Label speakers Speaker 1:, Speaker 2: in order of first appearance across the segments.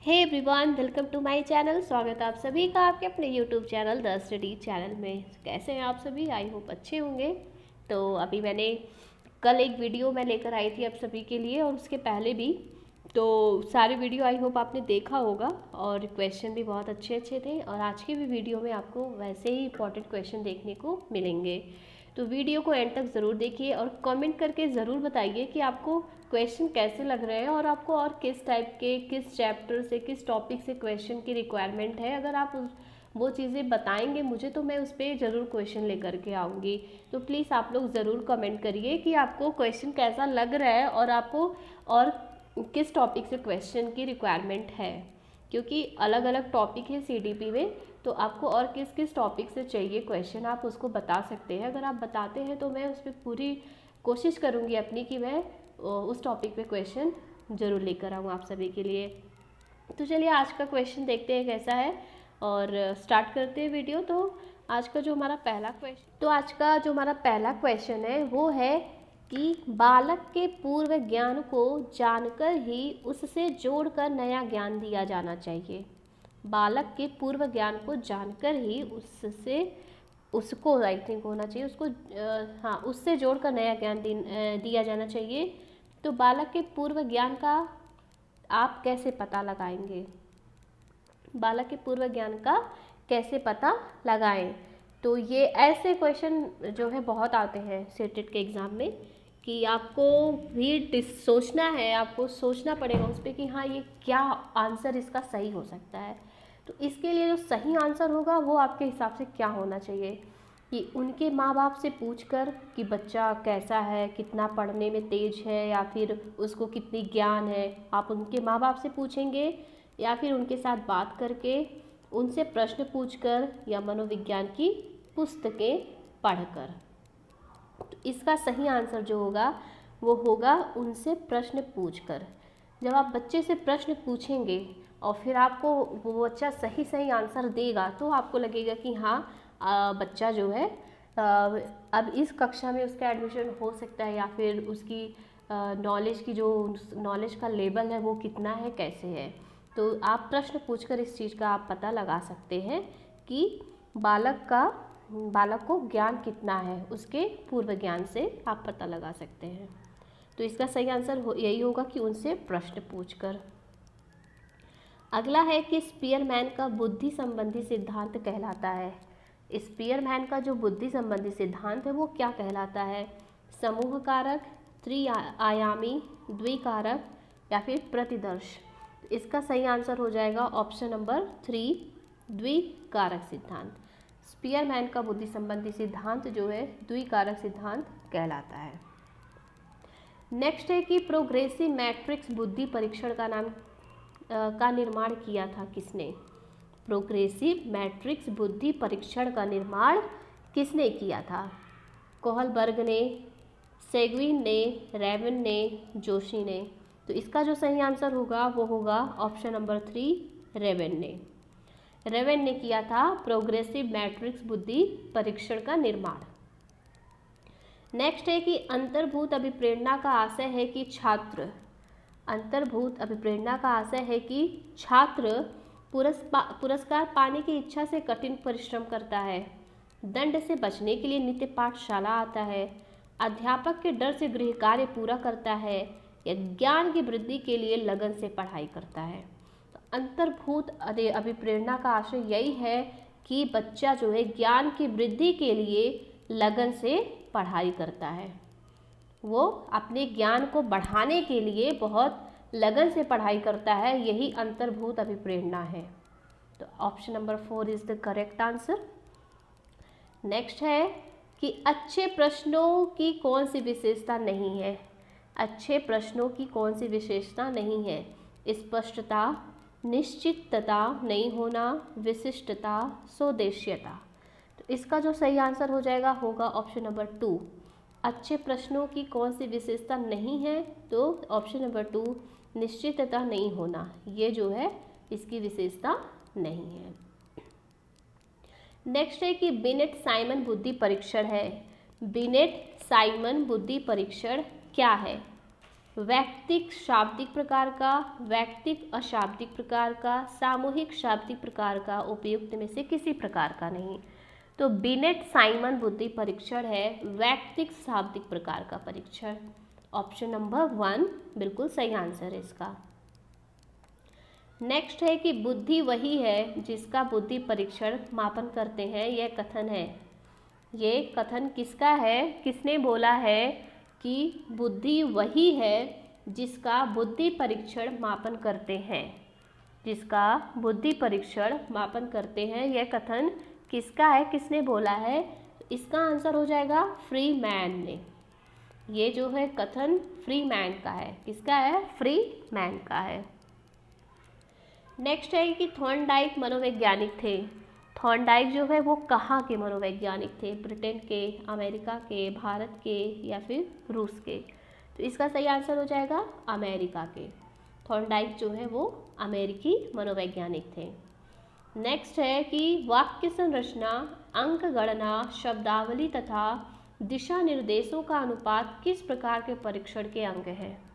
Speaker 1: Hey everyone, welcome to my channel. स्वागत है आप सभी का आपके अपने YouTube channel the study channel में। कैसे हैं आप सभी? आई होप अच्छे होंगे। तो अभी मैंने कल एक वीडियो मैं लेकर आई थी आप सभी के लिए, और उसके पहले भी तो सारे वीडियो आई होप आपने देखा होगा, और क्वेश्चन भी बहुत अच्छे अच्छे थे। और आज की भी वीडियो में आपको वैसे ही इंपॉर्टेंट क्वेश्चन देखने को मिलेंगे। तो वीडियो को एंड तक ज़रूर देखिए और कमेंट करके ज़रूर बताइए कि आपको क्वेश्चन कैसे लग रहे हैं और आपको और किस टाइप के, किस चैप्टर से, किस टॉपिक से क्वेश्चन की रिक्वायरमेंट है। अगर आप वो चीज़ें बताएंगे मुझे तो मैं उस पर ज़रूर क्वेश्चन लेकर के आऊँगी। तो प्लीज़ आप लोग ज़रूर कमेंट करिए कि आपको क्वेश्चन कैसा लग रहा है और आपको और किस टॉपिक से क्वेश्चन की रिक्वायरमेंट है, क्योंकि अलग अलग टॉपिक है सीडीपी में। तो आपको और किस किस टॉपिक से चाहिए क्वेश्चन आप उसको बता सकते हैं। अगर आप बताते हैं तो मैं उस पर पूरी कोशिश करूँगी अपनी कि मैं उस टॉपिक पे क्वेश्चन ज़रूर लेकर आऊँ आप सभी के लिए। तो चलिए आज का क्वेश्चन देखते हैं कैसा है और स्टार्ट करते हैं वीडियो। तो आज का जो हमारा पहला क्वेश्चन है वो है कि बालक के पूर्व ज्ञान को जानकर ही उससे जोड़कर नया ज्ञान दिया जाना चाहिए। बालक के पूर्व ज्ञान को जानकर ही उसको आई थिंक होना चाहिए, उसको हाँ उससे जोड़कर नया ज्ञान दिया जाना चाहिए। तो बालक के पूर्व ज्ञान का आप कैसे पता लगाएंगे? बालक के पूर्व ज्ञान का कैसे पता लगाएं? तो ये ऐसे क्वेश्चन जो है बहुत आते हैं सीटेट के एग्ज़ाम में कि आपको भी सोचना है, आपको सोचना पड़ेगा उस पर कि हाँ ये क्या आंसर इसका सही हो सकता है। तो इसके लिए जो सही आंसर होगा वो आपके हिसाब से क्या होना चाहिए कि उनके माँ बाप से पूछकर कि बच्चा कैसा है, कितना पढ़ने में तेज है, या फिर उसको कितनी ज्ञान है, आप उनके माँ बाप से पूछेंगे, या फिर उनके साथ बात करके, उनसे प्रश्न पूछकर, या मनोविज्ञान की पुस्तकें पढ़कर। तो इसका सही आंसर जो होगा वो होगा उनसे प्रश्न पूछकर। जब आप बच्चे से प्रश्न पूछेंगे और फिर आपको वो बच्चा सही सही आंसर देगा तो आपको लगेगा कि हाँ बच्चा जो है अब इस कक्षा में उसका एडमिशन हो सकता है, या फिर उसकी नॉलेज की जो नॉलेज का लेवल है वो कितना है, कैसे है। तो आप प्रश्न पूछकर इस चीज़ का आप पता लगा सकते हैं कि बालक को ज्ञान कितना है, उसके पूर्व ज्ञान से आप पता लगा सकते हैं। तो इसका सही आंसर यही होगा कि उनसे प्रश्न पूछकर। अगला है कि स्पीयरमैन का बुद्धि संबंधी सिद्धांत कहलाता है। स्पीयरमैन का जो बुद्धि संबंधी सिद्धांत है वो क्या कहलाता है? समूह कारक, त्रिआयामी, द्विकारक, या फिर प्रतिदर्श। इसका सही आंसर हो जाएगा ऑप्शन नंबर 3, द्विकारक सिद्धांत। स्पीयरमैन का बुद्धि संबंधी सिद्धांत जो है द्विकारक सिद्धांत कहलाता है। नेक्स्ट है कि प्रोग्रेसिव मैट्रिक्स बुद्धि परीक्षण का निर्माण किया था किसने? प्रोग्रेसिव मैट्रिक्स बुद्धि परीक्षण का निर्माण किसने किया था? कोहलबर्ग ने, सेग्विन ने, रेवन ने, जोशी ने। तो इसका जो सही आंसर होगा वो होगा ऑप्शन नंबर 3, रेवन ने। रेवन ने किया था प्रोग्रेसिव मैट्रिक्स बुद्धि परीक्षण का निर्माण। नेक्स्ट है कि अंतर्भूत अभिप्रेरणा का आशय है कि छात्र पुरस्कार पाने की इच्छा से कठिन परिश्रम करता है, दंड से बचने के लिए नित्य पाठशाला आता है, अध्यापक के डर से गृह कार्य पूरा करता है, या ज्ञान की वृद्धि के लिए लगन से पढ़ाई करता है। तो अंतर्भूत अभिप्रेरणा का आशय यही है कि बच्चा जो है ज्ञान की वृद्धि के लिए लगन से पढ़ाई करता है, वो अपने ज्ञान को बढ़ाने के लिए बहुत लगन से पढ़ाई करता है, यही अंतर्भूत अभिप्रेरणा है। तो option number 4 is the correct answer. Next है कि अच्छे प्रश्नों की कौन सी विशेषता नहीं है? अच्छे प्रश्नों की कौन सी विशेषता नहीं है? स्पष्टता, निश्चितता नहीं होना, विशिष्टता, स्वदेशीयता। तो इसका जो सही आंसर हो जाएगा होगा ऑप्शन नंबर 2। अच्छे प्रश्नों की कौन सी विशेषता नहीं है? तो ऑप्शन नंबर 2, निश्चितता नहीं होना, ये जो है इसकी विशेषता नहीं है। नेक्स्ट है कि बिनेट साइमन बुद्धि परीक्षण है। बिनेट साइमन बुद्धि परीक्षण क्या है? वैयक्तिक शाब्दिक प्रकार का, वैयक्तिक अशाब्दिक प्रकार का, सामूहिक शाब्दिक प्रकार का, उपयुक्त में से किसी प्रकार का नहीं। तो बिनेट साइमन बुद्धि परीक्षण है वैयक्तिक शाब्दिक प्रकार का परीक्षण। ऑप्शन नंबर 1 बिल्कुल सही आंसर है इसका। नेक्स्ट है कि बुद्धि वही है जिसका बुद्धि परीक्षण मापन करते हैं, यह कथन है। ये कथन किसका है, किसने बोला है कि बुद्धि वही है जिसका बुद्धि परीक्षण मापन करते हैं, जिसका बुद्धि परीक्षण मापन करते हैं, यह कथन किसका है, किसने बोला है? इसका आंसर हो जाएगा फ्रीमैन ने। ये जो है कथन फ्रीमैन का है। किसका है? फ्रीमैन का है। नेक्स्ट है कि थॉर्नडाइक मनोवैज्ञानिक थे। थॉर्नडाइक जो है वो कहाँ के मनोवैज्ञानिक थे? ब्रिटेन के, अमेरिका के, भारत के या फिर रूस के? तो इसका सही आंसर हो जाएगा अमेरिका के। थॉर्नडाइक जो है वो अमेरिकी मनोवैज्ञानिक थे। नेक्स्ट है कि वाक्य संरचना, अंक गणना, शब्दावली तथा दिशा निर्देशों का अनुपात किस प्रकार के परीक्षण के अंग है?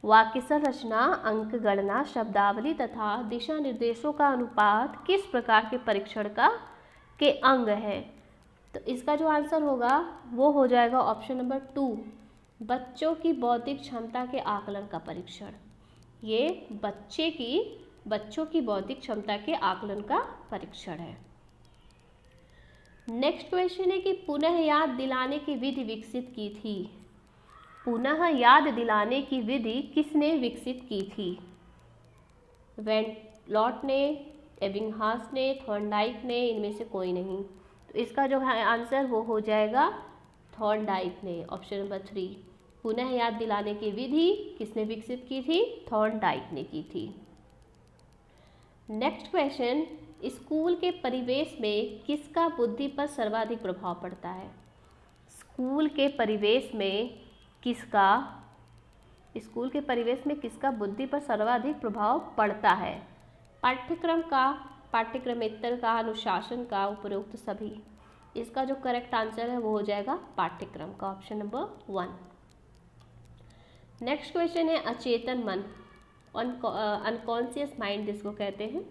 Speaker 1: वाक्य संरचना, अंक गणना, शब्दावली तथा दिशा निर्देशों का अनुपात किस प्रकार के परीक्षण के अंग है? तो इसका जो आंसर होगा वो हो जाएगा ऑप्शन नंबर 2, बच्चों की बौद्धिक क्षमता के आकलन का परीक्षण। ये बच्चों की बौद्धिक क्षमता के आकलन का परीक्षण है। नेक्स्ट क्वेश्चन है कि पुनः याद दिलाने की विधि विकसित की थी। पुनः याद दिलाने की विधि किसने विकसित की थी? वेन लॉट ने, एबिंगहास ने, थॉर्नडाइक ने, इनमें से कोई नहीं। तो इसका जो है आंसर वो हो जाएगा थॉर्नडाइक ने। ऑप्शन नंबर 3, पुनः याद दिलाने की विधि किसने विकसित की थी? थॉर्नडाइक ने की थी। नेक्स्ट क्वेश्चन, स्कूल के परिवेश में किसका बुद्धि पर सर्वाधिक प्रभाव पड़ता है? स्कूल के परिवेश में किसका बुद्धि पर सर्वाधिक प्रभाव पड़ता है? पाठ्यक्रम का, पाठ्यक्रमेतर का, अनुशासन का, उपरोक्त सभी? इसका जो करेक्ट आंसर है वो हो जाएगा पाठ्यक्रम का। Option number 1। नेक्स्ट क्वेश्चन है अचेतन मन, अनकॉन्शियस माइंड जिसको कहते हैं।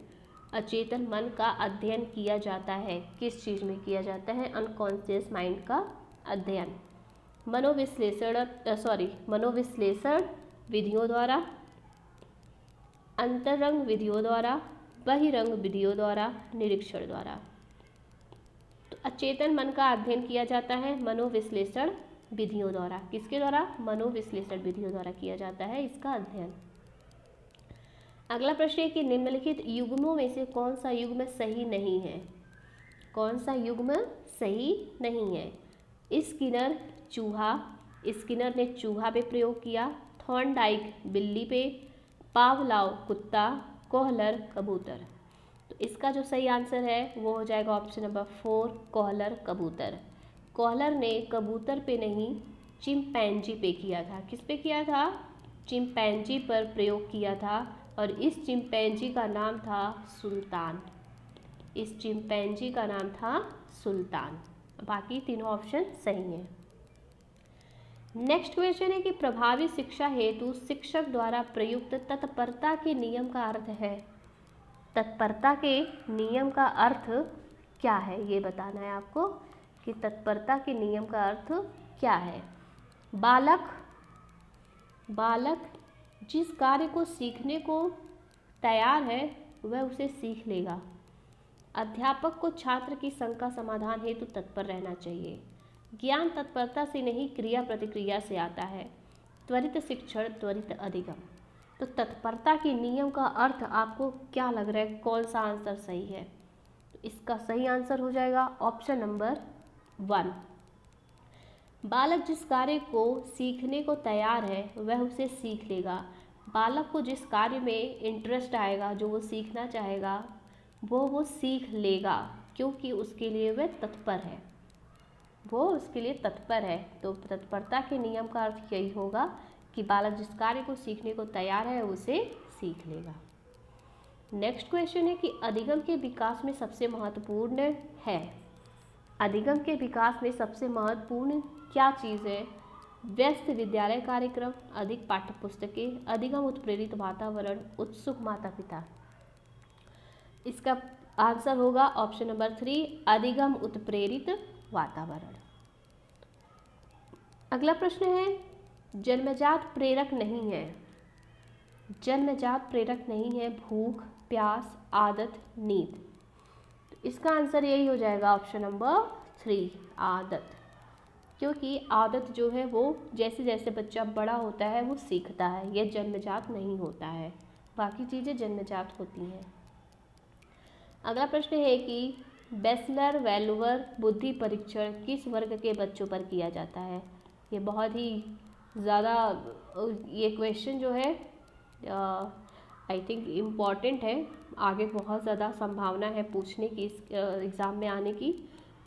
Speaker 1: अचेतन मन का अध्ययन किया जाता है, किस चीज़ में किया जाता है? अनकॉन्शियस माइंड का अध्ययन मनोविश्लेषण विधियों द्वारा, अंतरंग विधियों द्वारा, बहिरंग विधियों द्वारा, निरीक्षण द्वारा। तो अचेतन मन का अध्ययन किया जाता है मनोविश्लेषण विधियों द्वारा। किसके द्वारा? मनोविश्लेषण विधियों द्वारा किया जाता है इसका अध्ययन। अगला प्रश्न है कि निम्नलिखित युग्मों में से कौन सा युग्म सही नहीं है? कौन सा युग्म सही नहीं है? स्किनर ने चूहा पे प्रयोग किया, थॉर्नडाइक बिल्ली पे, पावलाव कुत्ता, कोहलर कबूतर। तो इसका जो सही आंसर है वो हो जाएगा ऑप्शन नंबर 4, कोहलर कबूतर। कोहलर ने कबूतर पे नहीं चिंपैंजी पे किया था। किस पे किया था? चिंपैंजी पर प्रयोग किया था और इस चिंपैंजी का नाम था सुल्तान। इस चिंपैंजी का नाम था सुल्तान। बाकी तीनों ऑप्शन सही हैं। नेक्स्ट क्वेश्चन है कि प्रभावी शिक्षा हेतु शिक्षक द्वारा प्रयुक्त तत्परता के नियम का अर्थ है। तत्परता के नियम का अर्थ क्या है ये बताना है आपको कि तत्परता के नियम का अर्थ क्या है। बालक जिस कार्य को सीखने को तैयार है वह उसे सीख लेगा। अध्यापक को छात्र की शंका समाधान हेतु तत्पर रहना चाहिए। ज्ञान तत्परता से नहीं क्रिया प्रतिक्रिया से आता है। त्वरित शिक्षण, त्वरित अधिगम। तो तत्परता के नियम का अर्थ आपको क्या लग रहा है, कौन सा आंसर सही है? तो इसका सही आंसर हो जाएगा ऑप्शन नंबर 1। बालक जिस कार्य को सीखने को तैयार है वह उसे सीख लेगा। बालक को जिस कार्य में इंटरेस्ट आएगा, जो वो सीखना चाहेगा, वो सीख लेगा क्योंकि उसके लिए वह तत्पर है। तो तत्परता के नियम का अर्थ यही होगा कि बालक जिस कार्य को सीखने को तैयार है उसे सीख लेगा। नेक्स्ट क्वेश्चन है कि अधिगम के विकास में सबसे महत्वपूर्ण है। अधिगम के विकास में सबसे महत्वपूर्ण क्या चीज़ है? व्यस्त विद्यालय कार्यक्रम, अधिक पाठ्य पुस्तकें, अधिगम उत्प्रेरित वातावरण, उत्सुक माता पिता। इसका आंसर होगा ऑप्शन नंबर 3, अधिगम उत्प्रेरित वातावरण। अगला प्रश्न है, जन्मजात प्रेरक नहीं है। जन्मजात प्रेरक नहीं है भूख, प्यास, आदत, नींद। तो इसका आंसर यही हो जाएगा ऑप्शन नंबर 3, आदत। क्योंकि आदत जो है वो जैसे जैसे बच्चा बड़ा होता है वो सीखता है, यह जन्मजात नहीं होता है, बाकी चीज़ें जन्मजात होती हैं। अगला प्रश्न है कि बेसलर वैल्यूअर बुद्धि परीक्षण किस वर्ग के बच्चों पर किया जाता है। ये बहुत ही ज़्यादा ये क्वेश्चन जो है आई थिंक इम्पॉर्टेंट है, आगे बहुत ज़्यादा संभावना है पूछने की, इस एग्ज़ाम में आने की।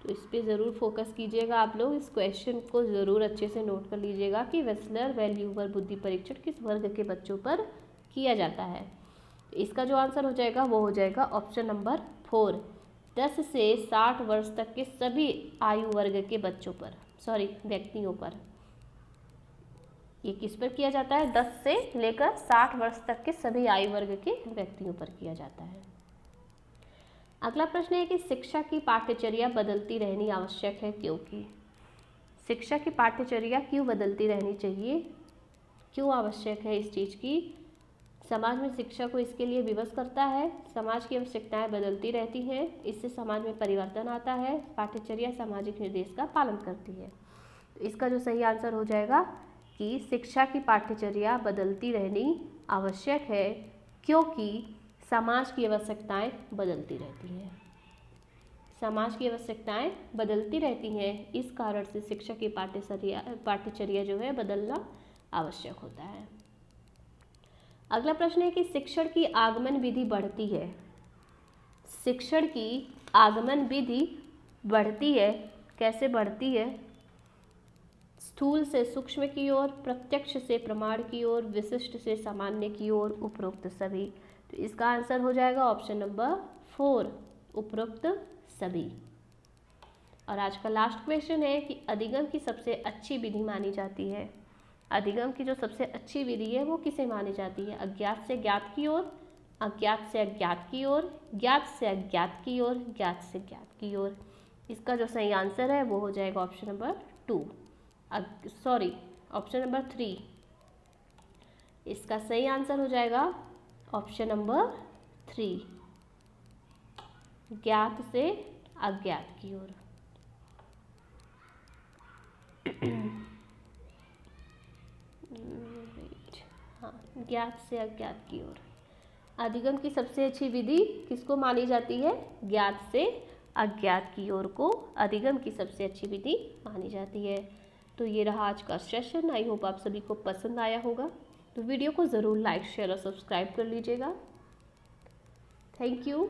Speaker 1: तो इस पर ज़रूर फोकस कीजिएगा आप लोग, इस क्वेश्चन को ज़रूर अच्छे से नोट कर लीजिएगा कि वेस्लर वैल्यूअर बुद्धि परीक्षण किस वर्ग के बच्चों पर किया जाता है। तो इसका जो आंसर हो जाएगा वो हो जाएगा ऑप्शन नंबर 4, 10 से 60 वर्ष तक के सभी आयु वर्ग के बच्चों पर, व्यक्तियों पर। ये किस पर किया जाता है? 10 से लेकर 60 वर्ष तक के सभी आयु वर्ग के व्यक्तियों पर किया जाता है। अगला प्रश्न है कि शिक्षा की पाठ्यचर्या बदलती रहनी आवश्यक है, क्योंकि शिक्षा की पाठ्यचर्या क्यों बदलती रहनी चाहिए, क्यों आवश्यक है इस चीज़ की? समाज में शिक्षा को इसके लिए विवश करता है, समाज की आवश्यकताएं बदलती रहती हैं, इससे समाज में परिवर्तन आता है, पाठ्यचर्या सामाजिक निर्देश का पालन करती है। तो इसका जो सही आंसर हो जाएगा कि शिक्षा की पाठ्यचर्या बदलती रहनी आवश्यक है, क्योंकि समाज की आवश्यकताएं बदलती रहती हैं। समाज की आवश्यकताएं बदलती रहती हैं, इस कारण से शिक्षा की पाठ्यचर्या जो है बदलना आवश्यक होता है। अगला प्रश्न है कि शिक्षण की आगमन विधि बढ़ती है। शिक्षण की आगमन विधि बढ़ती है, कैसे बढ़ती है? स्थूल से सूक्ष्म की ओर, प्रत्यक्ष से प्रमाण की ओर, विशिष्ट से सामान्य की ओर, उपरोक्त सभी। तो इसका आंसर हो जाएगा ऑप्शन नंबर 4, उपरोक्त सभी। और आज का लास्ट क्वेश्चन है कि अधिगम की सबसे अच्छी विधि मानी जाती है। अधिगम की जो सबसे अच्छी विधि है वो किसे मानी जाती है? अज्ञात से ज्ञात की ओर, अज्ञात से अज्ञात की ओर, ज्ञात से अज्ञात की ओर, ज्ञात से ज्ञात की ओर। इसका जो सही आंसर है वो हो जाएगा ऑप्शन नंबर 2, ऑप्शन नंबर 3। इसका सही आंसर हो जाएगा ऑप्शन नंबर 3, ज्ञात से अज्ञात की ओर। हाँ, ज्ञात से अज्ञात की ओर। अधिगम की सबसे अच्छी विधि किसको मानी जाती है? ज्ञात से अज्ञात की ओर को अधिगम की सबसे अच्छी विधि मानी जाती है। तो ये रहा आज का सेशन। आई होप आप सभी को पसंद आया होगा। तो वीडियो को ज़रूर लाइक, शेयर और सब्सक्राइब कर लीजिएगा। Thank you.